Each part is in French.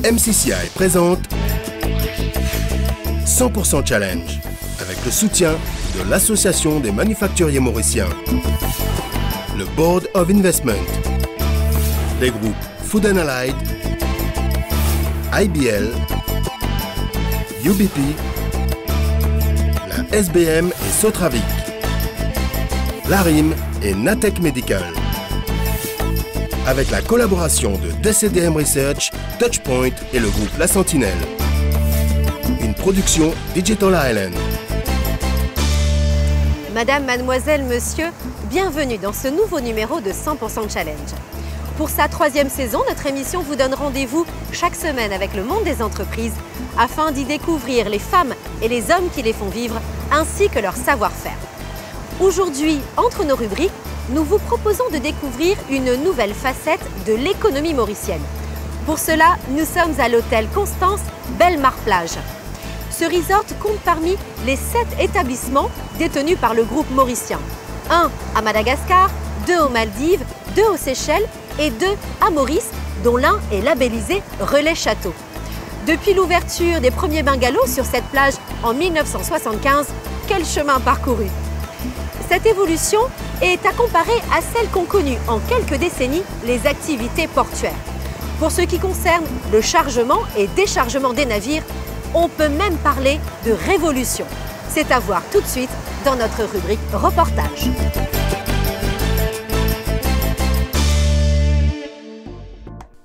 La MCCI présente 100% Challenge avec le soutien de l'Association des manufacturiers mauriciens, le Board of Investment, les groupes Food and Allied, IBL, UBP, la SBM et Sotravic, l'ARIM et Natech Medical. Avec la collaboration de DCDM Research, Touchpoint et le groupe La Sentinelle. Une production Digital Island. Madame, mademoiselle, monsieur, bienvenue dans ce nouveau numéro de 100% Challenge. Pour sa 3e saison, notre émission vous donne rendez-vous chaque semaine avec le monde des entreprises afin d'y découvrir les femmes et les hommes qui les font vivre ainsi que leur savoir-faire. Aujourd'hui, entre nos rubriques, nous vous proposons de découvrir une nouvelle facette de l'économie mauricienne. Pour cela, nous sommes à l'hôtel Constance Bellemare-Plage. Ce resort compte parmi les 7 établissements détenus par le groupe mauricien. 1 à Madagascar, 2 aux Maldives, 2 aux Seychelles et 2 à Maurice, dont l'un est labellisé Relais Château. Depuis l'ouverture des premiers bungalows sur cette plage en 1975, quel chemin parcouru! Cette évolution est à comparer à celle qu'ont connue en quelques décennies les activités portuaires. Pour ce qui concerne le chargement et déchargement des navires, on peut même parler de révolution. C'est à voir tout de suite dans notre rubrique reportage.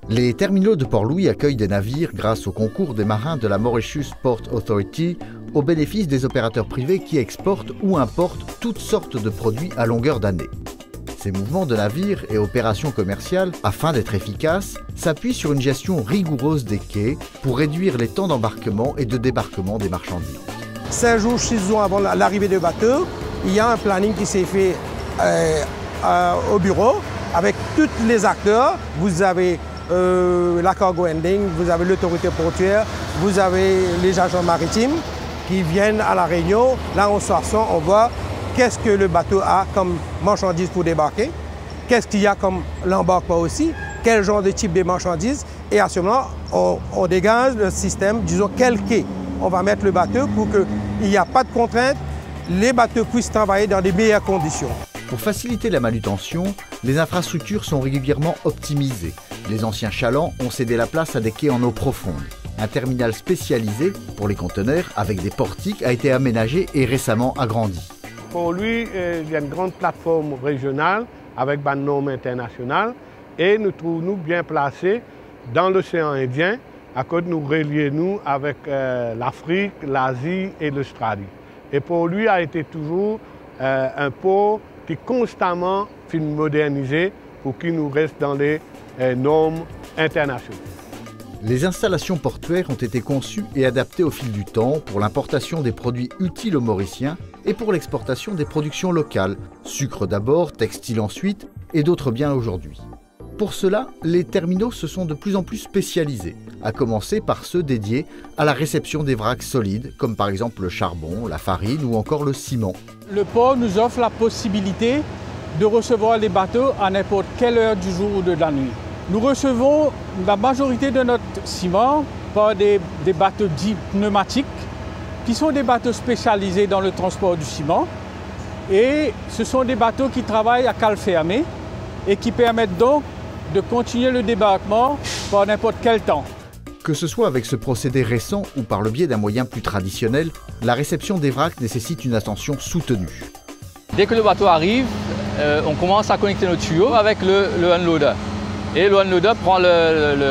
Les terminaux de Port-Louis accueillent des navires grâce au concours des marins de la Mauritius Port Authority au bénéfice des opérateurs privés qui exportent ou importent toutes sortes de produits à longueur d'année. Ces mouvements de navires et opérations commerciales, afin d'être efficaces, s'appuient sur une gestion rigoureuse des quais pour réduire les temps d'embarquement et de débarquement des marchandises. 5 jours, 6 jours avant l'arrivée du bateau, il y a un planning qui s'est fait au bureau avec tous les acteurs. Vous avez la cargo handling, vous avez l'autorité portuaire, vous avez les agents maritimes qui viennent à la réunion. Là, on s'assoit, on voit qu'est-ce que le bateau a comme marchandises pour débarquer, qu'est-ce qu'il y a comme l'embarquement aussi, quel genre de type de marchandises. Et à ce moment, on dégage le système, disons quel quai on va mettre le bateau pour qu'il n'y a pas de contraintes, les bateaux puissent travailler dans des meilleures conditions. Pour faciliter la manutention, les infrastructures sont régulièrement optimisées. Les anciens chalands ont cédé la place à des quais en eau profonde. Un terminal spécialisé pour les conteneurs avec des portiques a été aménagé et récemment agrandi. Pour lui, il y a une grande plateforme régionale avec des normes internationales et nous trouvons-nous bien placés dans l'océan Indien à cause de nous relier nous avec l'Afrique, l'Asie et l'Australie. Et pour lui a été toujours un port qui constamment fait moderniser pour qu'il nous reste dans les normes internationales. Les installations portuaires ont été conçues et adaptées au fil du temps pour l'importation des produits utiles aux Mauriciens et pour l'exportation des productions locales, sucre d'abord, textile ensuite et d'autres biens aujourd'hui. Pour cela, les terminaux se sont de plus en plus spécialisés, à commencer par ceux dédiés à la réception des vracs solides, comme par exemple le charbon, la farine ou encore le ciment. Le port nous offre la possibilité de recevoir les bateaux à n'importe quelle heure du jour ou de la nuit. Nous recevons la majorité de notre ciment par des bateaux dits pneumatiques, qui sont des bateaux spécialisés dans le transport du ciment. Et ce sont des bateaux qui travaillent à cale fermée et qui permettent donc de continuer le débarquement par n'importe quel temps. Que ce soit avec ce procédé récent ou par le biais d'un moyen plus traditionnel, la réception des vracs nécessite une attention soutenue. Dès que le bateau arrive, on commence à connecter nos tuyaux avec le unloader. Et le unloader prend,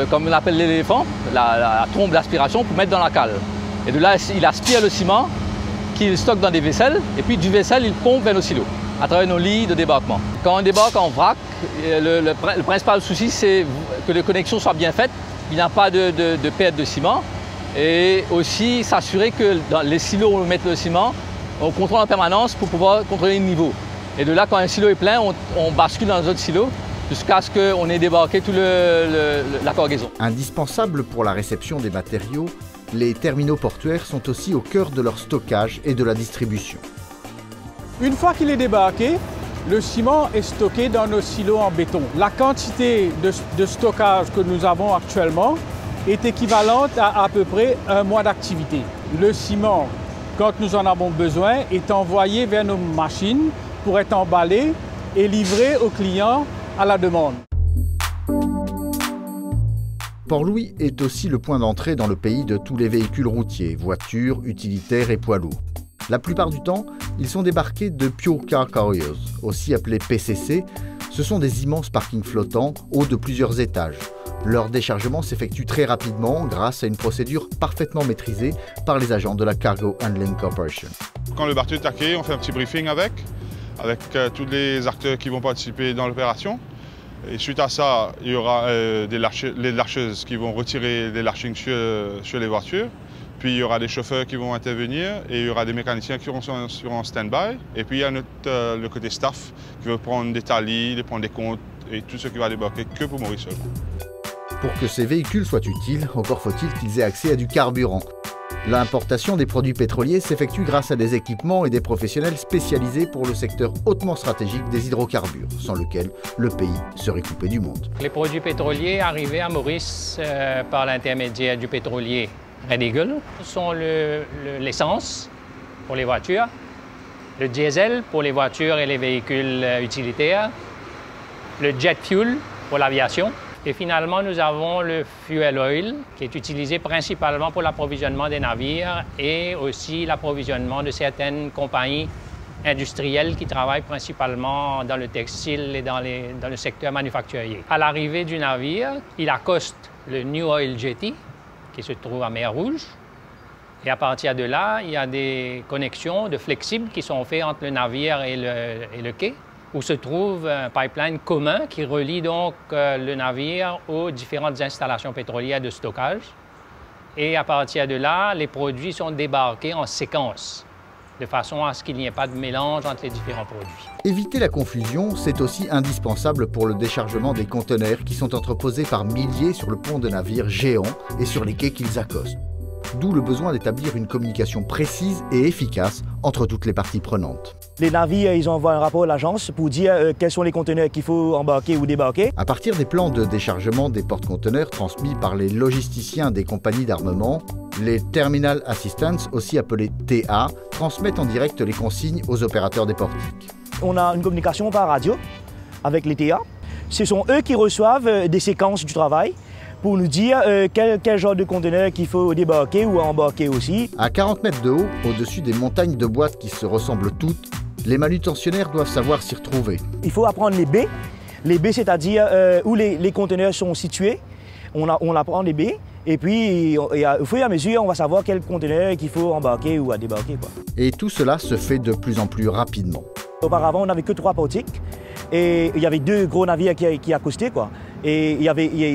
comme on appelle l'éléphant, la trompe d'aspiration pour mettre dans la cale. Et de là, il aspire le ciment qu'il stocke dans des vaisselles. Et puis du vaisselle, il pompe vers nos silos, à travers nos lits de débarquement. Quand on débarque en vrac, le principal souci, c'est que les connexions soient bien faites, il n'y a pas de perte de ciment. Et aussi s'assurer que dans les silos où on met le ciment, on contrôle en permanence pour pouvoir contrôler le niveau. Et de là, quand un silo est plein, on bascule dans les autres silos jusqu'à ce qu'on ait débarqué toute la cargaison. Indispensable pour la réception des matériaux, les terminaux portuaires sont aussi au cœur de leur stockage et de la distribution. Une fois qu'il est débarqué, le ciment est stocké dans nos silos en béton. La quantité de stockage que nous avons actuellement est équivalente à peu près un mois d'activité. Le ciment, quand nous en avons besoin, est envoyé vers nos machines pour être emballé et livré aux clients à la demande. Port-Louis est aussi le point d'entrée dans le pays de tous les véhicules routiers, voitures, utilitaires et poids lourds. La plupart du temps, ils sont débarqués de Pure Car Carriers, aussi appelés PCC. Ce sont des immenses parkings flottants, hauts de plusieurs étages. Leur déchargement s'effectue très rapidement grâce à une procédure parfaitement maîtrisée par les agents de la Cargo Handling Corporation. Quand le bateau est accueilli, on fait un petit briefing avec tous les acteurs qui vont participer dans l'opération. Et suite à ça, il y aura les lâcheuses qui vont retirer les lashings sur les voitures. Puis il y aura des chauffeurs qui vont intervenir et il y aura des mécaniciens qui seront en stand-by. Et puis il y a le côté staff qui va prendre des talis, prendre des comptes et tout ce qui va débarquer que pour Maurice seulement. Pour que ces véhicules soient utiles, encore faut-il qu'ils aient accès à du carburant. L'importation des produits pétroliers s'effectue grâce à des équipements et des professionnels spécialisés pour le secteur hautement stratégique des hydrocarbures, sans lequel le pays serait coupé du monde. Les produits pétroliers arrivés à Maurice par l'intermédiaire du pétrolier Red Eagle sont l'essence pour les voitures, le diesel pour les voitures et les véhicules utilitaires, le jet fuel pour l'aviation. Et finalement, nous avons le fuel oil qui est utilisé principalement pour l'approvisionnement des navires et aussi l'approvisionnement de certaines compagnies industrielles qui travaillent principalement dans le textile et dans le secteur manufacturier. À l'arrivée du navire, il accoste le New Oil Jetty qui se trouve à Mer Rouge. Et à partir de là, il y a des connexions de flexibles qui sont faites entre le navire et le quai, où se trouve un pipeline commun qui relie donc le navire aux différentes installations pétrolières de stockage. Et à partir de là, les produits sont débarqués en séquence, de façon à ce qu'il n'y ait pas de mélange entre les différents produits. Éviter la confusion, c'est aussi indispensable pour le déchargement des conteneurs qui sont entreposés par milliers sur le pont de navires géants et sur les quais qu'ils accostent. D'où le besoin d'établir une communication précise et efficace entre toutes les parties prenantes. Les navires, ils envoient un rapport à l'agence pour dire quels sont les conteneurs qu'il faut embarquer ou débarquer. À partir des plans de déchargement des porte-conteneurs transmis par les logisticiens des compagnies d'armement, les Terminal Assistants, aussi appelés TA, transmettent en direct les consignes aux opérateurs des portiques. On a une communication par radio avec les TA. Ce sont eux qui reçoivent des séquences du travail pour nous dire quel genre de conteneur qu'il faut débarquer ou embarquer aussi. À 40 mètres de haut, au-dessus des montagnes de boîtes qui se ressemblent toutes, les manutentionnaires doivent savoir s'y retrouver. Il faut apprendre les baies. Les baies, c'est-à-dire où les conteneurs sont situés. On apprend les baies. Et puis, au fur et à mesure, on va savoir quel conteneur qu'il faut embarquer ou à débarquer, quoi. Et tout cela se fait de plus en plus rapidement. Auparavant, on n'avait que 3 portiques. Et il y avait 2 gros navires qui accostaient, quoi. Et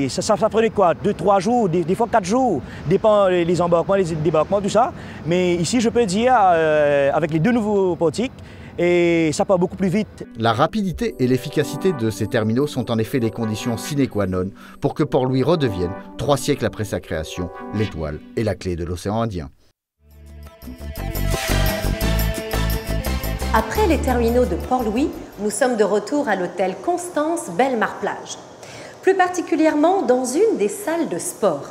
ça prenait quoi, 2-3 jours, des fois 4 jours, dépend les embarquements, les débarquements, tout ça. Mais ici, je peux dire, avec les 2 nouveaux portiques, et ça part beaucoup plus vite. La rapidité et l'efficacité de ces terminaux sont en effet les conditions sine qua non pour que Port-Louis redevienne, 3 siècles après sa création, l'étoile et la clé de l'océan Indien. Après les terminaux de Port-Louis, nous sommes de retour à l'hôtel Constance Bellemare-Plage. Plus particulièrement dans une des salles de sport.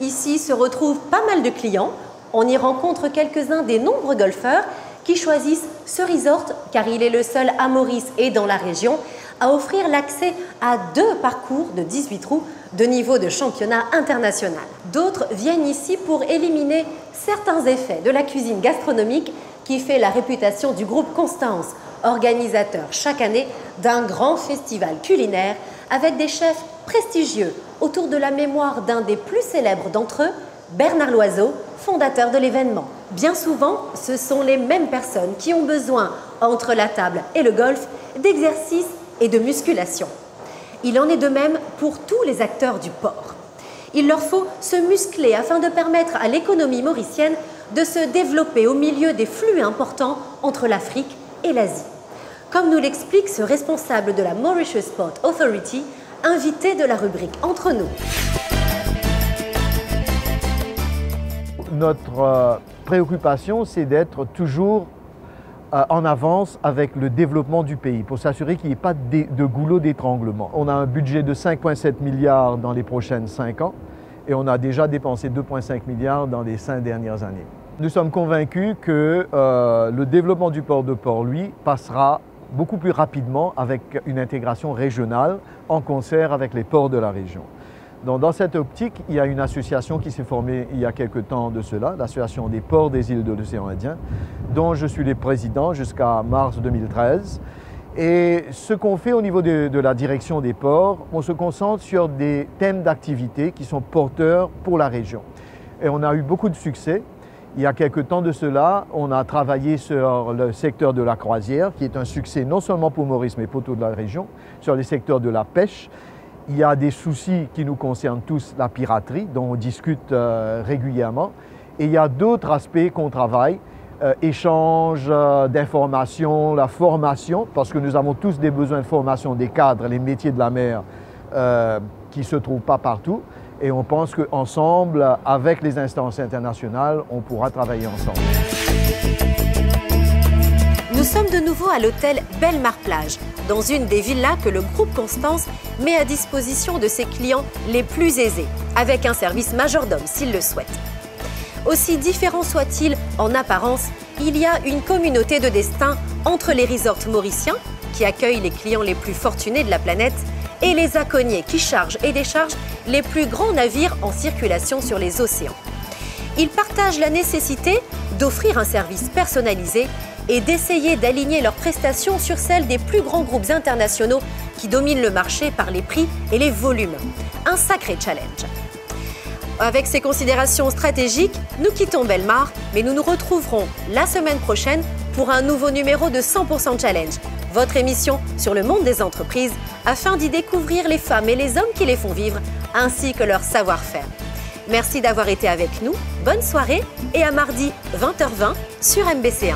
Ici se retrouvent pas mal de clients. On y rencontre quelques-uns des nombreux golfeurs qui choisissent ce resort car il est le seul à Maurice et dans la région à offrir l'accès à 2 parcours de 18 trous de niveau de championnat international. D'autres viennent ici pour éliminer certains effets de la cuisine gastronomique qui fait la réputation du groupe Constance, organisateur chaque année d'un grand festival culinaire avec des chefs prestigieux autour de la mémoire d'un des plus célèbres d'entre eux, Bernard Loiseau, fondateur de l'événement. Bien souvent, ce sont les mêmes personnes qui ont besoin, entre la table et le golf, d'exercices et de musculation. Il en est de même pour tous les acteurs du port. Il leur faut se muscler afin de permettre à l'économie mauricienne de se développer au milieu des flux importants entre l'Afrique et l'Asie. Comme nous l'explique ce responsable de la Mauritius Port Authority, invité de la rubrique Entre nous. Notre préoccupation, c'est d'être toujours en avance avec le développement du pays pour s'assurer qu'il n'y ait pas de goulot d'étranglement. On a un budget de 5,7 milliards dans les prochaines 5 ans et on a déjà dépensé 2,5 milliards dans les 5 dernières années. Nous sommes convaincus que le développement du port de Port-Louis passera beaucoup plus rapidement avec une intégration régionale en concert avec les ports de la région. Donc, dans cette optique, il y a une association qui s'est formée il y a quelque temps de cela, l'association des ports des îles de l'océan Indien, dont je suis le président jusqu'à mars 2013. Et ce qu'on fait au niveau de la direction des ports, on se concentre sur des thèmes d'activité qui sont porteurs pour la région. Et on a eu beaucoup de succès. Il y a quelque temps de cela, on a travaillé sur le secteur de la croisière, qui est un succès non seulement pour Maurice, mais pour toute la région, sur le secteur de la pêche. Il y a des soucis qui nous concernent tous, la piraterie, dont on discute régulièrement. Et il y a d'autres aspects qu'on travaille, échange d'informations, la formation, parce que nous avons tous des besoins de formation des cadres, les métiers de la mer qui ne se trouvent pas partout. Et on pense qu'ensemble, avec les instances internationales, on pourra travailler ensemble. Nous sommes de nouveau à l'hôtel Bellemare-Plage, dans une des villas que le groupe Constance met à disposition de ses clients les plus aisés, avec un service majordome s'ils le souhaitent. Aussi différent soit-il en apparence, il y a une communauté de destin entre les resorts mauriciens, qui accueillent les clients les plus fortunés de la planète, et les aconniers qui chargent et déchargent les plus grands navires en circulation sur les océans. Ils partagent la nécessité d'offrir un service personnalisé et d'essayer d'aligner leurs prestations sur celles des plus grands groupes internationaux qui dominent le marché par les prix et les volumes. Un sacré challenge. Avec ces considérations stratégiques, nous quittons Bellemare, mais nous nous retrouverons la semaine prochaine pour un nouveau numéro de 100% Challenge, votre émission sur le monde des entreprises, afin d'y découvrir les femmes et les hommes qui les font vivre, ainsi que leur savoir-faire. Merci d'avoir été avec nous, bonne soirée et à mardi 20h20 sur MBC1.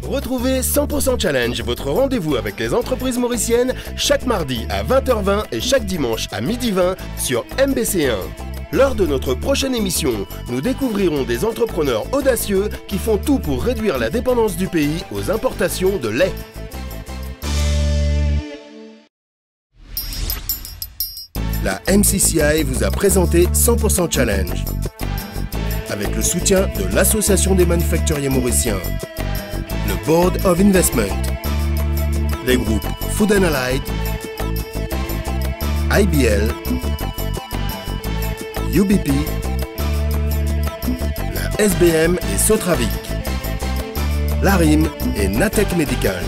Retrouvez 100% Challenge, votre rendez-vous avec les entreprises mauriciennes, chaque mardi à 20h20 et chaque dimanche à 12h20 sur MBC1. Lors de notre prochaine émission, nous découvrirons des entrepreneurs audacieux qui font tout pour réduire la dépendance du pays aux importations de lait. La MCCI vous a présenté 100% Challenge, avec le soutien de l'Association des manufacturiers mauriciens, le Board of Investment, les groupes Food & Allied, IBL, UBP, la SBM et Sotravic, Larim et Natec Medical.